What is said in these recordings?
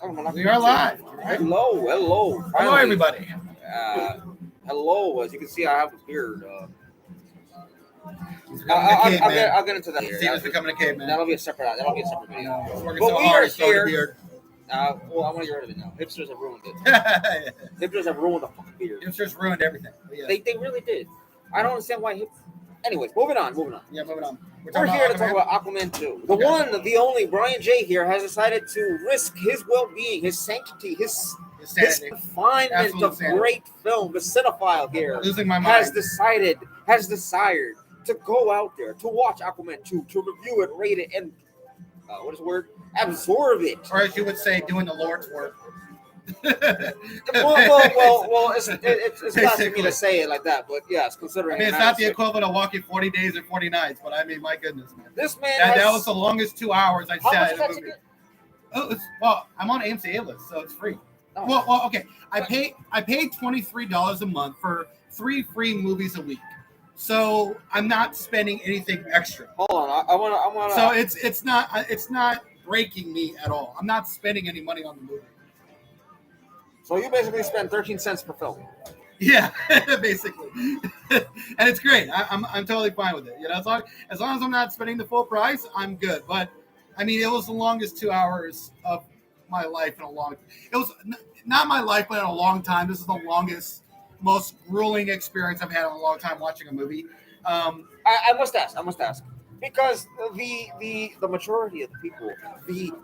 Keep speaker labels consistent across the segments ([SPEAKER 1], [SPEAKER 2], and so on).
[SPEAKER 1] We are live.
[SPEAKER 2] Hello.
[SPEAKER 1] Hello,
[SPEAKER 2] Finally,
[SPEAKER 1] everybody.
[SPEAKER 2] hello. As you can see, I have a beard.
[SPEAKER 1] He's becoming a caveman.
[SPEAKER 2] I'll get into that.
[SPEAKER 1] Steven's becoming a caveman.
[SPEAKER 2] That'll be a separate video.
[SPEAKER 1] He's working
[SPEAKER 2] But
[SPEAKER 1] so
[SPEAKER 2] we
[SPEAKER 1] hard.
[SPEAKER 2] are
[SPEAKER 1] He's growing a
[SPEAKER 2] here.
[SPEAKER 1] beard.
[SPEAKER 2] Well, I want to get rid of it now. Hipsters have ruined it. Hipsters have ruined the fucking beard.
[SPEAKER 1] Hipsters ruined everything. Yeah.
[SPEAKER 2] They really did. I don't understand why. Anyways, moving on.
[SPEAKER 1] Yeah, moving on.
[SPEAKER 2] We're here to talk about Aquaman 2. The one, the only, Brian J. here has decided to risk his well-being, his sanctity, his refinement of great film. The cinephile here
[SPEAKER 1] Losing my mind.
[SPEAKER 2] has desired to go out there to watch Aquaman 2, to review it, rate it, and what is the word? Absorb it.
[SPEAKER 1] Or as you would say, doing the Lord's work.
[SPEAKER 2] well, it's blasphemy me to say it like that, but yes, considering.
[SPEAKER 1] I mean, it's not the equivalent of walking 40 days or 40 nights, but I mean, my goodness, man.
[SPEAKER 2] This man
[SPEAKER 1] that was the longest 2 hours I sat in a movie.
[SPEAKER 2] Oh,
[SPEAKER 1] well, I'm on AMC A-list, so it's free.
[SPEAKER 2] Oh.
[SPEAKER 1] Well, okay. I paid $23 a month for 3 free movies a week, so I'm not spending anything extra.
[SPEAKER 2] Hold on, I want to.
[SPEAKER 1] So it's not breaking me at all. I'm not spending any money on the movie.
[SPEAKER 2] So you basically spend 13 cents per film.
[SPEAKER 1] Yeah, basically, and it's great. I'm totally fine with it. You know, as long as I'm not spending the full price, I'm good. But I mean, it was the longest 2 hours of my life in a long. It was not my life, but in a long time. This is the longest, most grueling experience I've had in a long time watching a movie.
[SPEAKER 2] I must ask. Because the majority of the people,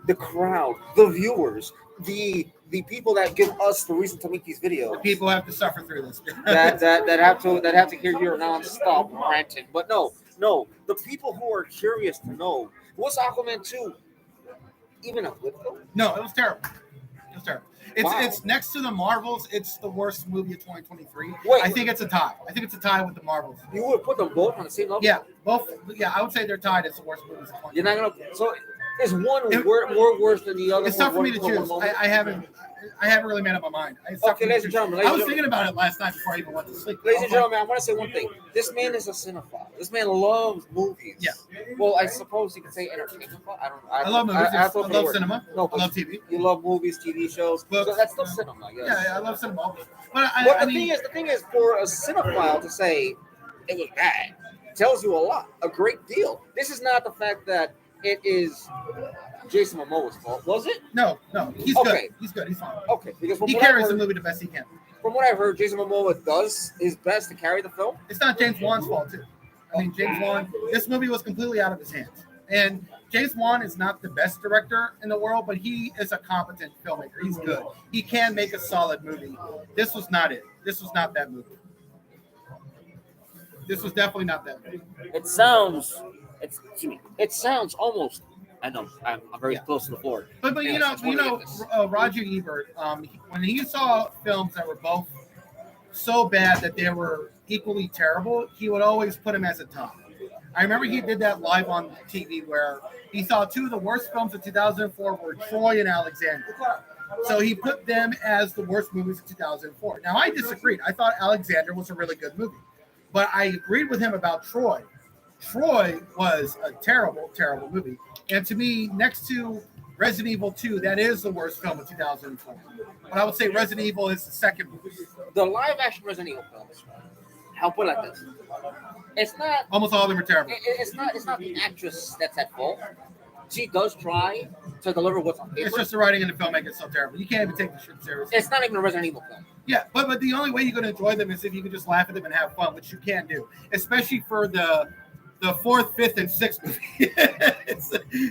[SPEAKER 2] the crowd, the viewers, the people that give us the reason to make these videos,
[SPEAKER 1] the people have to suffer through this.
[SPEAKER 2] that have to hear your nonstop ranting. But no, the people who are curious to know, was Aquaman 2 even a good film?
[SPEAKER 1] No, it was terrible.
[SPEAKER 2] Wow.
[SPEAKER 1] It's next to the Marvels. It's the worst movie of 2023.
[SPEAKER 2] Wait,
[SPEAKER 1] I think it's a tie. I think it's a tie with the Marvels.
[SPEAKER 2] You would put them both on the same level?
[SPEAKER 1] Yeah, both. Yeah, I would say they're tied as the worst movies of 2023.
[SPEAKER 2] You're not gonna. So is one more worse than the other?
[SPEAKER 1] It's tough for me to choose. I haven't really made up my mind.
[SPEAKER 2] Okay, ladies and gentlemen.
[SPEAKER 1] I was thinking about it last night before I even went to sleep.
[SPEAKER 2] Ladies and gentlemen, I want to say one thing. This man is a cinephile. This man loves movies.
[SPEAKER 1] Yeah.
[SPEAKER 2] Well, I suppose you could say entertainment.
[SPEAKER 1] I love movies. I love cinema.
[SPEAKER 2] No,
[SPEAKER 1] I love TV.
[SPEAKER 2] You love movies, TV shows.
[SPEAKER 1] Books.
[SPEAKER 2] So that's still cinema, I guess.
[SPEAKER 1] Yeah, I love cinema.
[SPEAKER 2] But the thing is, for a cinephile to say it was bad tells you a lot, a great deal. This is not the fact that it is Jason Momoa's fault, was it?
[SPEAKER 1] No, he's good. He's good. He's fine.
[SPEAKER 2] Okay, because
[SPEAKER 1] he carries the movie the best he can.
[SPEAKER 2] From what I've heard, Jason Momoa does his best to carry the film.
[SPEAKER 1] It's not James Wan's fault too. I mean, James Wan. This movie was completely out of his hands, and James Wan is not the best director in the world, but he is a competent filmmaker. He's good. He can make a solid movie. This was not it. This was not that movie. This was definitely not that movie.
[SPEAKER 2] It sounds almost. I know I'm very close to the floor.
[SPEAKER 1] But you know, Roger Ebert, when he saw films that were both so bad that they were equally terrible, he would always put them as a top. I remember he did that live on TV where he saw 2 of the worst films of 2004 were Troy and Alexander. So he put them as the worst movies of 2004. Now, I disagreed. I thought Alexander was a really good movie. But I agreed with him about Troy. Troy was a terrible, terrible movie. And to me, next to Resident Evil 2, that is the worst film of 2004. But I would say Resident Evil is the second movie.
[SPEAKER 2] The live-action Resident Evil films, I'll put it like this. It's not...
[SPEAKER 1] Almost all of them are terrible.
[SPEAKER 2] It's not the actress that's at fault. She does try to deliver what's on paper.
[SPEAKER 1] It's just the writing and the filmmaking is so terrible. You can't even take the shit seriously.
[SPEAKER 2] It's not even a Resident Evil film.
[SPEAKER 1] Yeah, but the only way you're going to enjoy them is if you can just laugh at them and have fun, which you can do. Especially for the 4th, 5th, and 6th movie.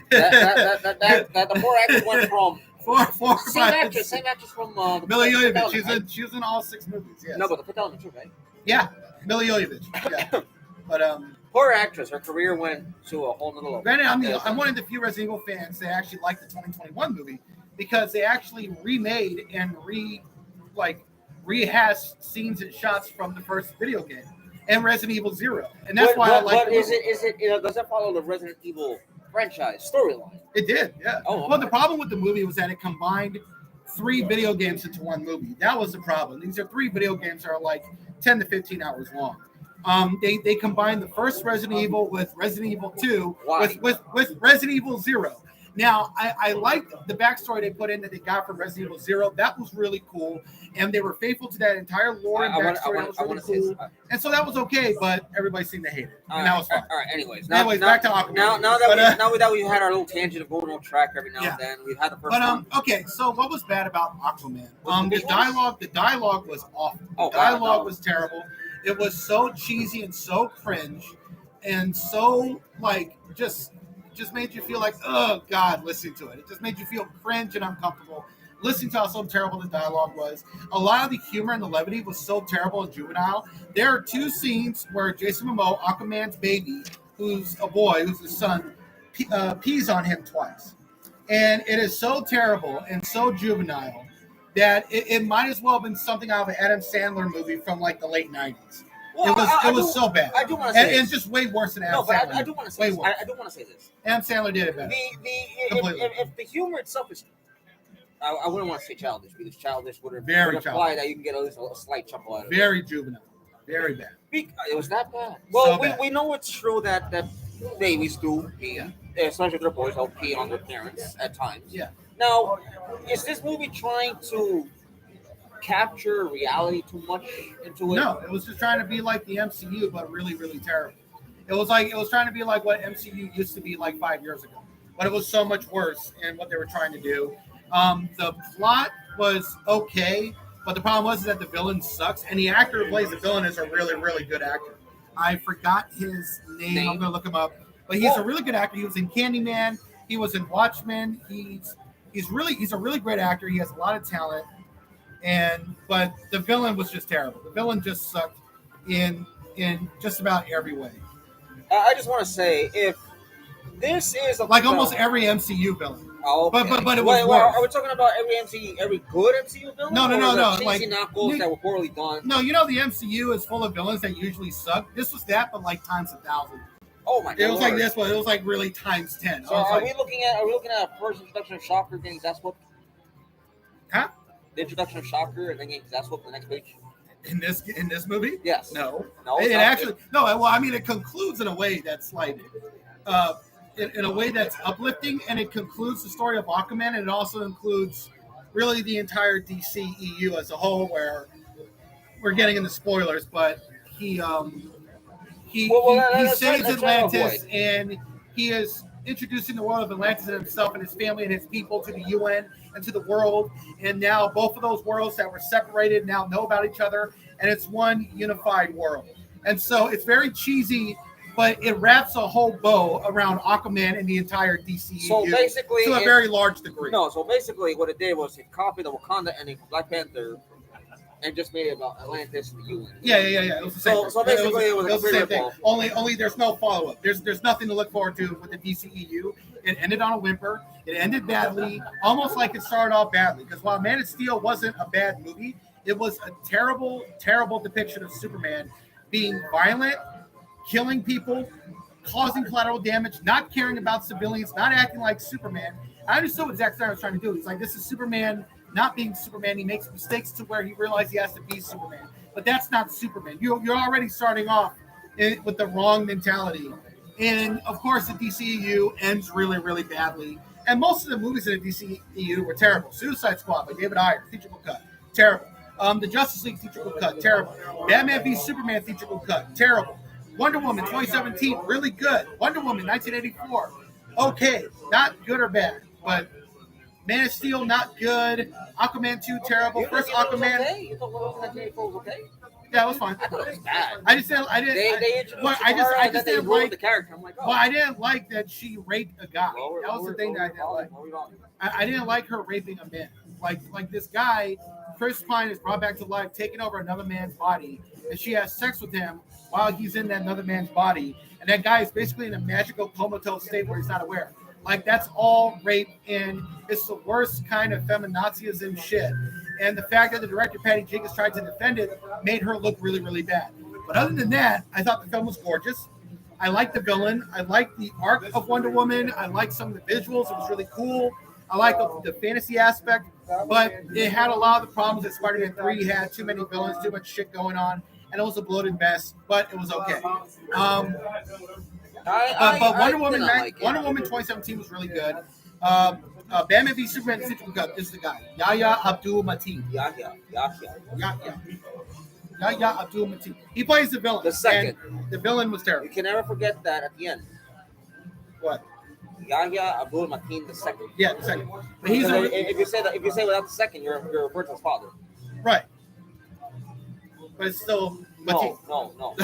[SPEAKER 2] The 4 actors went from...
[SPEAKER 1] Four,
[SPEAKER 2] same actress from...
[SPEAKER 1] Mila Jovovich. She was in all 6 movies, yes.
[SPEAKER 2] No, but the Fifth Element too, right?
[SPEAKER 1] Yeah, Mila Jovovich. Yeah. But
[SPEAKER 2] poor actress. Her career went to a whole nother level.
[SPEAKER 1] Granted, I'm one of the few Resident Evil fans that actually like the 2021 movie because they actually remade and rehashed scenes and shots from the first video game and Resident Evil 0, and that's why I like.
[SPEAKER 2] But is it does it follow the Resident Evil franchise storyline?
[SPEAKER 1] It did, yeah.
[SPEAKER 2] Oh,
[SPEAKER 1] well, the problem with the movie was that it combined 3 video games into one movie. That was the problem. These are 3 video games that are like 10 to 15 hours long. They combined the first Resident Evil with Resident Evil 2 with Resident Evil 0. Now, I liked the backstory they put in that they got from Resident Evil Zero. That was really cool, and they were faithful to that entire lore and backstory. That was really cool, and so that was okay. But everybody seemed to hate it, and that was fine.
[SPEAKER 2] All right. Anyways,
[SPEAKER 1] back to Aquaman.
[SPEAKER 2] Now that we had our little tangent of going on track every now and then, we've had the first. But
[SPEAKER 1] okay. So what was bad about Aquaman? The dialogue was awful. The dialogue was terrible. It was so cheesy and so cringe, and so like just made you feel like, oh God, listening to it. It just made you feel cringe and uncomfortable listening to how so terrible the dialogue was. A lot of the humor and the levity was so terrible and juvenile. There are two scenes where Jason Momoa, Aquaman's baby, who's a boy, who's his son, pees on him twice. And it is so terrible and so juvenile that it might as well have been something out of an Adam Sandler movie from like the late 90s. Well, it was so bad.
[SPEAKER 2] I do want to say
[SPEAKER 1] it's just way worse than Adam Sandler.
[SPEAKER 2] I do want to say this. I do want to say this.
[SPEAKER 1] Adam Sandler did it better.
[SPEAKER 2] If the humor itself is, I wouldn't want to say childish because childish would imply that you can get a slight chuckle out of it.
[SPEAKER 1] Very juvenile. Very bad.
[SPEAKER 2] It was that bad. Well, we know it's true that babies do pee, especially their boys, they'll pee on their parents at times.
[SPEAKER 1] Yeah.
[SPEAKER 2] Now, is this movie trying to capture reality too much into it?
[SPEAKER 1] No, it was just trying to be like the MCU, but really, really terrible. It was trying to be like what MCU used to be like 5 years ago, but it was so much worse in what they were trying to do. The plot was okay, but the problem was that the villain sucks, and the actor who plays the villain is a really, really good actor. I forgot his name. I'm gonna look him up, but he's a really good actor. He was in Candyman. He was in Watchmen. He's a really great actor. He has a lot of talent. But the villain was just terrible. The villain just sucked in just about every way.
[SPEAKER 2] I just want to say, if this is
[SPEAKER 1] almost every MCU villain.
[SPEAKER 2] Oh, okay.
[SPEAKER 1] but it was worse.
[SPEAKER 2] Are we talking about every good MCU villain?
[SPEAKER 1] No.
[SPEAKER 2] Cheesy knuckles that were poorly done.
[SPEAKER 1] No, the MCU is full of villains that usually suck. This was that, but like times 1,000.
[SPEAKER 2] Oh my god!
[SPEAKER 1] It was like this, but it was like really times 10.
[SPEAKER 2] So are we looking at a first introduction of Shocker getting his ass whooped?
[SPEAKER 1] Huh?
[SPEAKER 2] The introduction of Shocker and then getting his ass whooped on the next page.
[SPEAKER 1] In this movie?
[SPEAKER 2] Yes.
[SPEAKER 1] No.
[SPEAKER 2] It
[SPEAKER 1] actually no. Well, I mean, it concludes in a way that's like, in a way that's uplifting, and it concludes the story of Aquaman, and it also includes really the entire DCEU as a whole. Where we're getting into spoilers, but he saves Atlantis, and he is introducing the world of Atlantis and himself and his family and his people to the UN and to the world. And now both of those worlds that were separated now know about each other, and it's one unified world. And so it's very cheesy, but it wraps a whole bow around Aquaman and the entire DCU.
[SPEAKER 2] So basically,
[SPEAKER 1] to a very large degree.
[SPEAKER 2] No, so basically what it did was it copied the Wakanda ending from Black Panther and just made it about Atlantis and the UN.
[SPEAKER 1] Yeah. It was the same thing.
[SPEAKER 2] So basically, it was
[SPEAKER 1] the same thing. Only there's no follow-up. There's nothing to look forward to with the DCEU. It ended on a whimper. It ended badly, almost like it started off badly. Because while Man of Steel wasn't a bad movie, it was a terrible, terrible depiction of Superman being violent, killing people, causing collateral damage, not caring about civilians, not acting like Superman. I understood what Zack Snyder was trying to do. He's like, this is Superman not being Superman. He makes mistakes to where he realizes he has to be Superman. But that's not Superman. You're already starting off with the wrong mentality. And, of course, the DCEU ends really, really badly. And most of the movies in the DCEU were terrible. Suicide Squad by David Ayer, theatrical cut, terrible. The Justice League theatrical cut, terrible. Batman v Superman theatrical cut, terrible. Wonder Woman 2017, really good. Wonder Woman 1984, okay, not good or bad, but Man of Steel, not good. Aquaman 2, terrible. First Aquaman.
[SPEAKER 2] Okay? You thought Wonder Woman 1984 was okay?
[SPEAKER 1] Yeah, it was fine.
[SPEAKER 2] I thought it was bad.
[SPEAKER 1] I just didn't.
[SPEAKER 2] They introduced I just didn't like the character. I'm like, oh.
[SPEAKER 1] Well, I didn't like that she raped a guy. That was the thing that I didn't like. I didn't like her raping a man. Like this guy, Chris Pine, is brought back to life, taking over another man's body, and she has sex with him while he's in that another man's body, and that guy is basically in a magical comatose state where he's not aware. Like, that's all rape, and it's the worst kind of feminazism shit. And the fact that the director, Patty Jenkins, tried to defend it made her look really, really bad. But other than that, I thought the film was gorgeous. I liked the villain. I liked the arc of Wonder Woman. I liked some of the visuals. It was really cool. I liked the fantasy aspect. But it had a lot of the problems that Spider-Man 3 had. Too many villains, too much shit going on. And it was a bloated mess, but it was okay. But Wonder Woman 2017 was really good. Batman v Superman Central Cup. This is the guy, Yahya Abdul Mateen.
[SPEAKER 2] Yahya.
[SPEAKER 1] Yahya Abdul Mateen. He plays the villain.
[SPEAKER 2] The second.
[SPEAKER 1] And the villain was
[SPEAKER 2] You
[SPEAKER 1] terrible.
[SPEAKER 2] can never forget that at the end.
[SPEAKER 1] What?
[SPEAKER 2] Yahya Abdul Mateen the second.
[SPEAKER 1] Yeah, the second. But he's
[SPEAKER 2] If you say without the second, you're referring to his father.
[SPEAKER 1] right. But it's still Mateen.
[SPEAKER 2] No.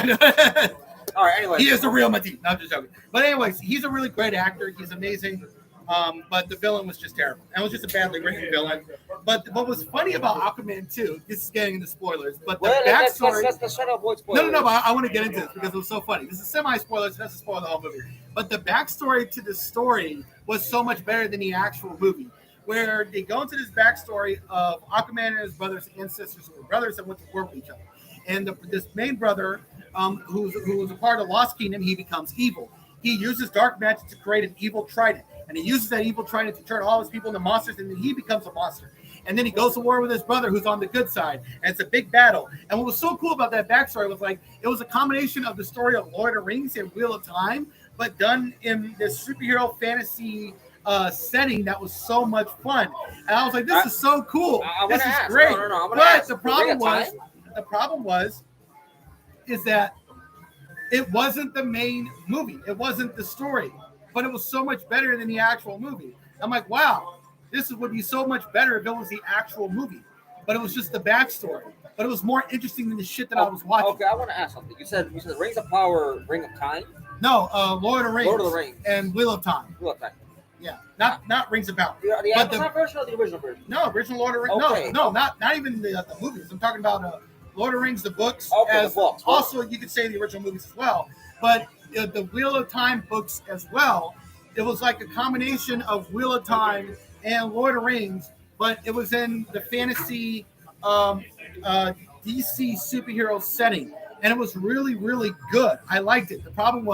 [SPEAKER 2] All right. Anyway,
[SPEAKER 1] He is the real Mateen. No, I'm just joking. But anyways, he's a really great actor. He's amazing. But the villain was just terrible. And it was just a badly written villain. But what was funny about Aquaman 2, this is getting into spoilers, but the backstory...
[SPEAKER 2] Let's try to avoid spoilers.
[SPEAKER 1] No, but I want to get into this because it was so funny. This is semi-spoilers, so it doesn't spoil the whole movie. But the backstory to the story was so much better than the actual movie, where they go into this backstory of Aquaman and his brother's ancestors who were brothers that went to war with each other. And this main brother, who was a part of the Lost Kingdom, he becomes evil. He uses dark magic to create an evil trident. And he uses that evil trident to turn all his people into monsters, and then he becomes a monster. And then he goes to war with his brother, who's on the good side, and it's a big battle. And what was so cool about that backstory was it was a combination of the story of Lord of the Rings and Wheel of Time, but done in this superhero fantasy setting that was so much fun. And I was like, this is so cool. This is great.
[SPEAKER 2] No,
[SPEAKER 1] but the problem was is that it wasn't the main movie. It wasn't the story. But it was so much better than the actual movie. I'm like, wow, this would be so much better if it was the actual movie. But it was just the backstory. But it was more interesting than the shit that I was watching.
[SPEAKER 2] Okay, I want to ask something. You said Rings of Power, Ring of Time?
[SPEAKER 1] No, Lord of the Rings.
[SPEAKER 2] Lord of the Rings.
[SPEAKER 1] And Wheel of Time.
[SPEAKER 2] Wheel of Time.
[SPEAKER 1] Yeah, not Rings of Power.
[SPEAKER 2] The Amazon version or the original version?
[SPEAKER 1] No, original Lord of the Rings.
[SPEAKER 2] Okay.
[SPEAKER 1] No, not even the movies. I'm talking about Lord of the Rings, the books.
[SPEAKER 2] Okay, the books.
[SPEAKER 1] Also, you could say the original movies as well. But the Wheel of Time books as well, it was like a combination of Wheel of Time and Lord of the Rings, but it was in the fantasy DC superhero setting. And it was really, really good. I liked it. The problem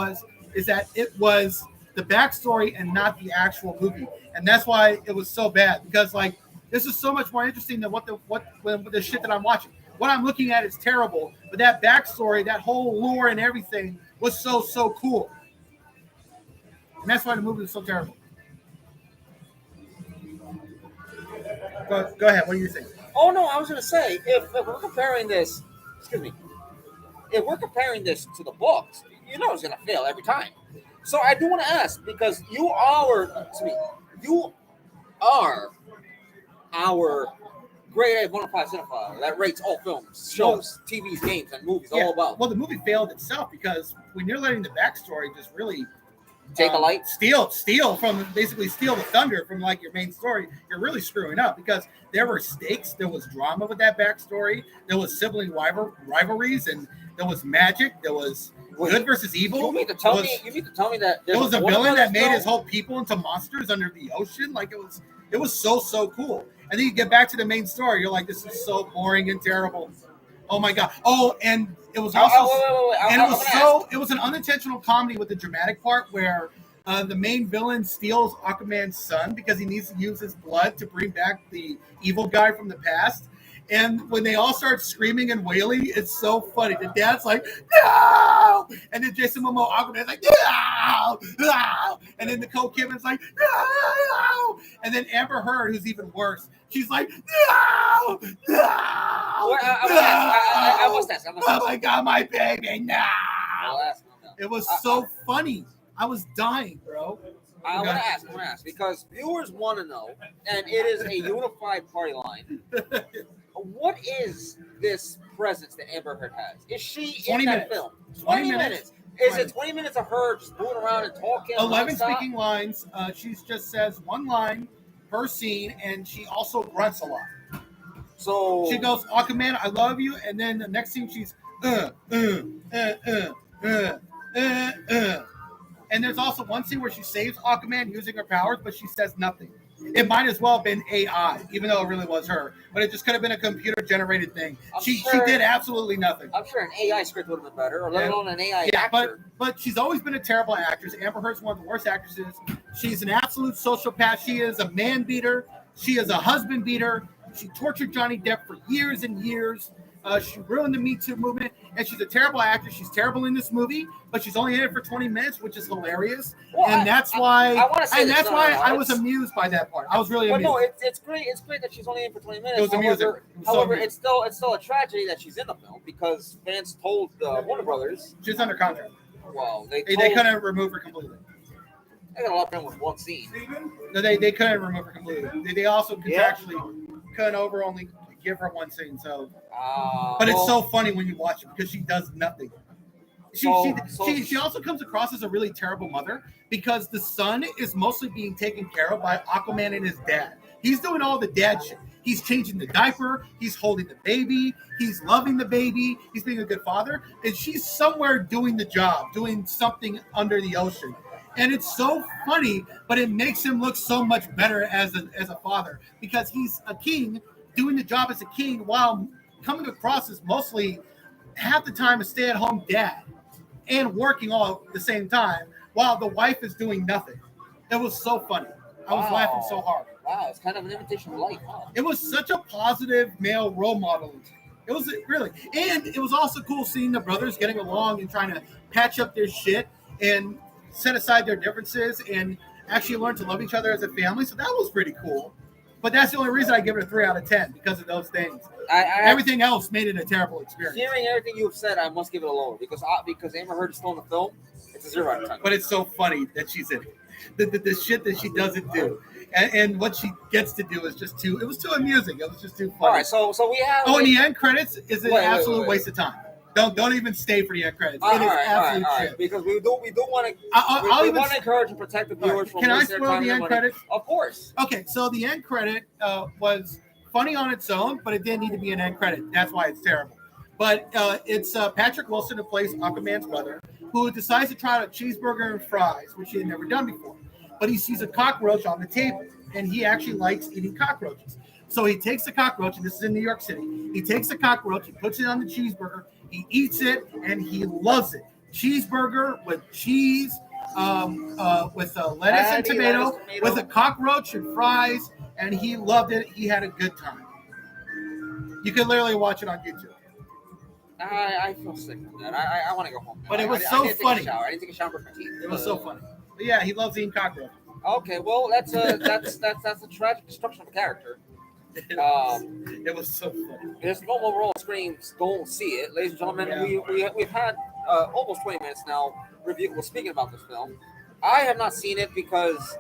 [SPEAKER 1] is that it was the backstory and not the actual movie. And that's why it was so bad. Because this is so much more interesting than what the shit that I'm watching. What I'm looking at is terrible, but that backstory, that whole lore and everything was so cool. And that's why the movie was so terrible. Go ahead. What do you think?
[SPEAKER 2] Oh, no, I was going to say, if we're comparing this, if we're comparing this to the books, it's going to fail every time. So I do want to ask, because you are our grade A bona fide cinephile that rates all films, shows, TVs, games, and movies all about.
[SPEAKER 1] Well, the movie failed itself because when you're letting the backstory just really
[SPEAKER 2] take a light,
[SPEAKER 1] steal the thunder from your main story, you're really screwing up because there were stakes, there was drama with that backstory, there was sibling rivalries, and there was magic, there was good versus evil.
[SPEAKER 2] You mean to tell me that
[SPEAKER 1] there was a villain that made his whole people into monsters under the ocean? It was so cool. And then you get back to the main story, you're like, this is so boring and terrible. Oh my god. Oh, and it was also it was an unintentional comedy with the dramatic part where the main villain steals Aquaman's son because he needs to use his blood to bring back the evil guy from the past. And when they all start screaming and wailing, it's so funny. The dad's like, no! And then Jason Momoa, Aquaman's like, no! No! And then Nicole Kidman's like, no! And then Amber Heard, who's even worse, she's like, no! No!
[SPEAKER 2] I must ask.
[SPEAKER 1] Oh my god, my baby, no! It was so funny. I was dying, bro.
[SPEAKER 2] I want to ask, because viewers want to know, and it is a unified party line. What is this presence that Amber Heard has? Is she in that film? 20 minutes. Is it 20 minutes of her just moving around and talking?
[SPEAKER 1] 11 speaking lines. She just says one line per scene, and she also grunts a lot.
[SPEAKER 2] So
[SPEAKER 1] she goes, Aquaman, I love you, and then the next scene she's And there's also one scene where she saves Aquaman using her powers, but she says nothing. It might as well have been AI, even though it really was her. But it just could have been a computer-generated thing. She did absolutely nothing.
[SPEAKER 2] I'm sure an AI script would have been better, or let alone an AI actor.
[SPEAKER 1] But she's always been a terrible actress. Amber Heard's one of the worst actresses. She's an absolute sociopath. She is a man beater. She is a husband beater. She tortured Johnny Depp for years and years. She ruined the Me Too movement. and she's a terrible actress. She's terrible in this movie, but she's only in it for 20 minutes, which is hilarious.
[SPEAKER 2] Well,
[SPEAKER 1] and that's why I was
[SPEAKER 2] it's-
[SPEAKER 1] amused by that part. I was really
[SPEAKER 2] But
[SPEAKER 1] amused.
[SPEAKER 2] no, it's great. It's great that she's only in for 20 minutes.
[SPEAKER 1] It was amusing.
[SPEAKER 2] However, it's still a tragedy that she's in the film because fans told Warner Brothers.
[SPEAKER 1] She's under contract.
[SPEAKER 2] Well, they
[SPEAKER 1] couldn't remove her completely.
[SPEAKER 2] They got a lot done with one scene.
[SPEAKER 1] No, they couldn't remove her completely. They also contractually couldn't only give her one scene. So, but it's so funny when you watch it because she does nothing. She also comes across as a really terrible mother because the son is mostly being taken care of by Aquaman and his dad. He's doing all the dad shit. He's changing the diaper. He's holding the baby. He's loving the baby. He's being a good father. And she's somewhere doing the job, doing something under the ocean. And it's so funny, but it makes him look so much better as a father because he's a king doing the job as a king while coming across as mostly half the time a stay-at-home dad and working all at the same time while the wife is doing nothing. It was so funny. I was laughing so hard.
[SPEAKER 2] Wow, it's kind of an imitation of life, huh?
[SPEAKER 1] It was such a positive male role model. It was really, and it was also cool seeing the brothers getting along and trying to patch up their shit and set aside their differences and actually learn to love each other as a family. So that was pretty cool. But that's the only reason I give it a 3 out of 10 because of those things. Everything else made it a terrible experience.
[SPEAKER 2] Hearing everything you've said, I must give it a lower because Amber Heard is still in the film. It's a 0 out of 10.
[SPEAKER 1] But it's so funny that she's in it. The shit that she doesn't do. And what she gets to do is just too. It was too amusing. It was just too funny.
[SPEAKER 2] All right, so we have.
[SPEAKER 1] Oh, and the end credits is an absolute waste of time. Don't even stay for the end credits. It is absolute shit.
[SPEAKER 2] Because we do want to encourage and protect the viewers from.
[SPEAKER 1] Can I spoil the end credits?
[SPEAKER 2] Of course.
[SPEAKER 1] Okay, so the end credit was funny on its own, but it didn't need to be an end credit. That's why it's terrible. But it's Patrick Wilson who plays Aquaman's brother, who decides to try out a cheeseburger and fries, which he had never done before. But he sees a cockroach on the table, and he actually likes eating cockroaches. So he takes the cockroach, and this is in New York City. He takes the cockroach, he puts it on the cheeseburger, he eats it, and he loves it. Cheeseburger with cheese, with lettuce and tomato, with a cockroach and fries, and he loved it. He had a good time. You can literally watch it on YouTube.
[SPEAKER 2] I feel sick from that. I want to go home now.
[SPEAKER 1] But it was so funny.
[SPEAKER 2] I didn't take a shower for my teeth.
[SPEAKER 1] It was so funny. But yeah, he loves eating cockroaches.
[SPEAKER 2] Okay, well that's a tragic destruction of a character.
[SPEAKER 1] It was so funny.
[SPEAKER 2] There's no overall screams. Don't see it, ladies and gentlemen. Yeah. We've had almost 20 minutes now. Speaking about this film, I have not seen it because,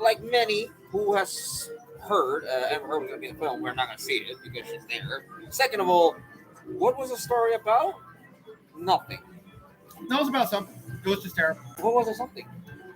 [SPEAKER 2] like many who has heard, Amber Heard was going to be in the film, we're not going to see it because she's there. Second of all, what was the story about? Nothing.
[SPEAKER 1] No, it was about something. It was just terrible.
[SPEAKER 2] What was it? Something.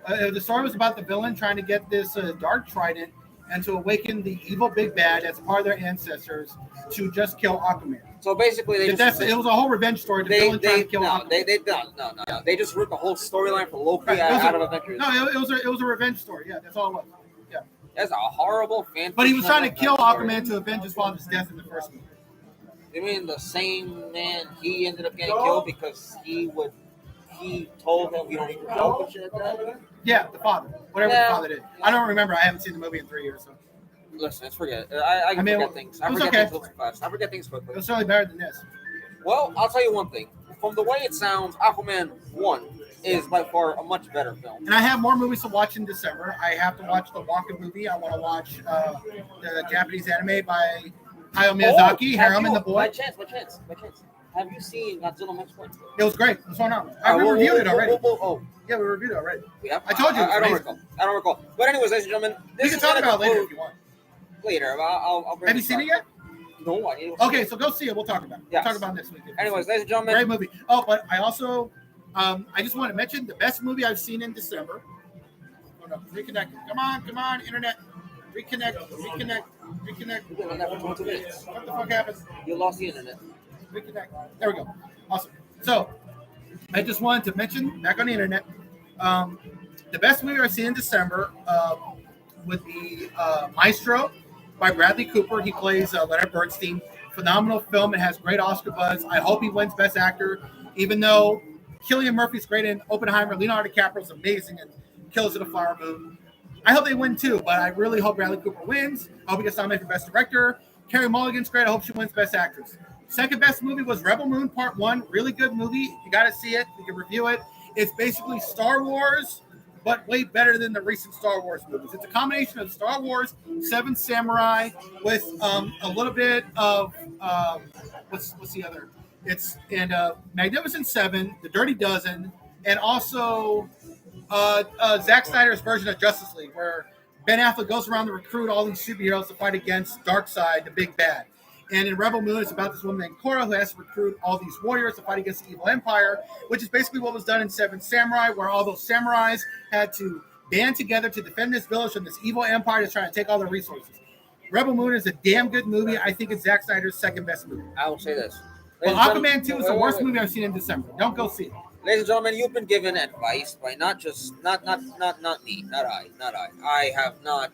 [SPEAKER 1] The story was about the villain trying to get this dark trident and to awaken the evil big bad as part of their ancestors to just kill Aquaman.
[SPEAKER 2] So basically, it
[SPEAKER 1] was a whole revenge story. The villain trying to kill Aquaman.
[SPEAKER 2] No. They just ripped the whole storyline for Loki out of Avengers.
[SPEAKER 1] No, it was a revenge story. Yeah, that's all it was. Yeah.
[SPEAKER 2] That's a horrible fan.
[SPEAKER 1] But he was trying to kill Aquaman to avenge his father's death in the first movie.
[SPEAKER 2] You mean the same man? He ended up getting killed because he told him we don't even know and shit like that.
[SPEAKER 1] Yeah, the father. Whatever the father did. I don't remember. I haven't seen the movie in 3 years. So.
[SPEAKER 2] Listen, let's forget it. I forget things. I forget things fast. I forget things quickly.
[SPEAKER 1] It was certainly better than this.
[SPEAKER 2] Well, I'll tell you one thing. From the way it sounds, Aquaman 1 is by far a much better film.
[SPEAKER 1] And I have more movies to watch in December. I have to watch the Wonka movie. I want to watch the Japanese anime by Hayao Miyazaki, Harem and the Boy.
[SPEAKER 2] By chance. Have you seen Godzilla Minus One?
[SPEAKER 1] It was great. What's going on? We reviewed it already.
[SPEAKER 2] Oh.
[SPEAKER 1] Yeah, we reviewed it already.
[SPEAKER 2] Yeah,
[SPEAKER 1] I told you.
[SPEAKER 2] I don't recall. But anyways, ladies and gentlemen,
[SPEAKER 1] we can talk about it later if you want.
[SPEAKER 2] Later. I'll bring
[SPEAKER 1] Have you seen it yet?
[SPEAKER 2] No, I didn't.
[SPEAKER 1] Okay, so go see it. We'll talk about it.
[SPEAKER 2] Yes.
[SPEAKER 1] We'll talk about it next week.
[SPEAKER 2] Anyways, ladies and gentlemen.
[SPEAKER 1] Great movie. Oh, but I also, I just want to mention the best movie I've seen in December. Oh, no. Reconnect. Come on, internet. Reconnect.
[SPEAKER 2] What
[SPEAKER 1] the fuck happened?
[SPEAKER 2] You lost the internet.
[SPEAKER 1] Reconnect. There we go. Awesome. So, I just wanted to mention, back on the internet, the best movie I've seen in December would be Maestro by Bradley Cooper. He plays Leonard Bernstein. Phenomenal film. It has great Oscar buzz. I hope he wins Best Actor, even though Cillian Murphy's great in Oppenheimer. Leonardo DiCaprio's amazing and Killers of the Flower Moon. I hope they win too, but I really hope Bradley Cooper wins. I hope he gets nominated for Best Director. Carey Mulligan's great. I hope she wins Best Actress. Second best movie was Rebel Moon Part 1. Really good movie. You got to see it. You can review it. It's basically Star Wars, but way better than the recent Star Wars movies. It's a combination of Star Wars, Seven Samurai, with a little bit of what's the other? It's and Magnificent Seven, The Dirty Dozen, and also Zack Snyder's version of Justice League, where Ben Affleck goes around to recruit all these superheroes to fight against Darkseid, the big bad. And in Rebel Moon, it's about this woman named Korra who has to recruit all these warriors to fight against the evil empire, which is basically what was done in Seven Samurai, where all those samurais had to band together to defend this village from this evil empire that's trying to take all their resources. Rebel Moon is a damn good movie. I think it's Zack Snyder's second best movie.
[SPEAKER 2] I will say this.
[SPEAKER 1] Well, Aquaman 2 is the worst movie I've seen in December. Don't go see it.
[SPEAKER 2] Ladies and gentlemen, you've been given advice by not me, not I. I have not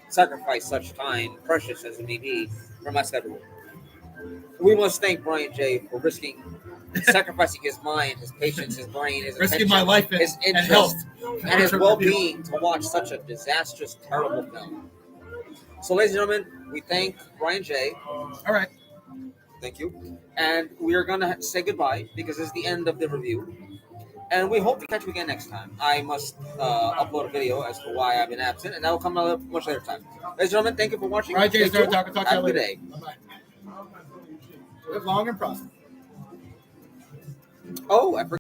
[SPEAKER 2] sacrificed such time, precious as it may be, for my schedule. We must thank Brian J. for sacrificing his mind, his patience, his brain, his
[SPEAKER 1] risking
[SPEAKER 2] attention,
[SPEAKER 1] my life
[SPEAKER 2] his
[SPEAKER 1] and
[SPEAKER 2] interest,
[SPEAKER 1] health,
[SPEAKER 2] and his well-being to watch such a disastrous, terrible film. So, ladies and gentlemen, we thank Brian J.
[SPEAKER 1] All right.
[SPEAKER 2] Thank you. And we are going to say goodbye because this is the end of the review. And we hope to catch you again next time. I must upload a video as to why I've been absent, and that will come out at a much later time. Ladies and gentlemen, thank you for watching.
[SPEAKER 1] Right, Jay, talk to you
[SPEAKER 2] Have a good
[SPEAKER 1] later.
[SPEAKER 2] day.
[SPEAKER 1] Bye-bye. Live long and prosper.
[SPEAKER 2] Oh, I forgot.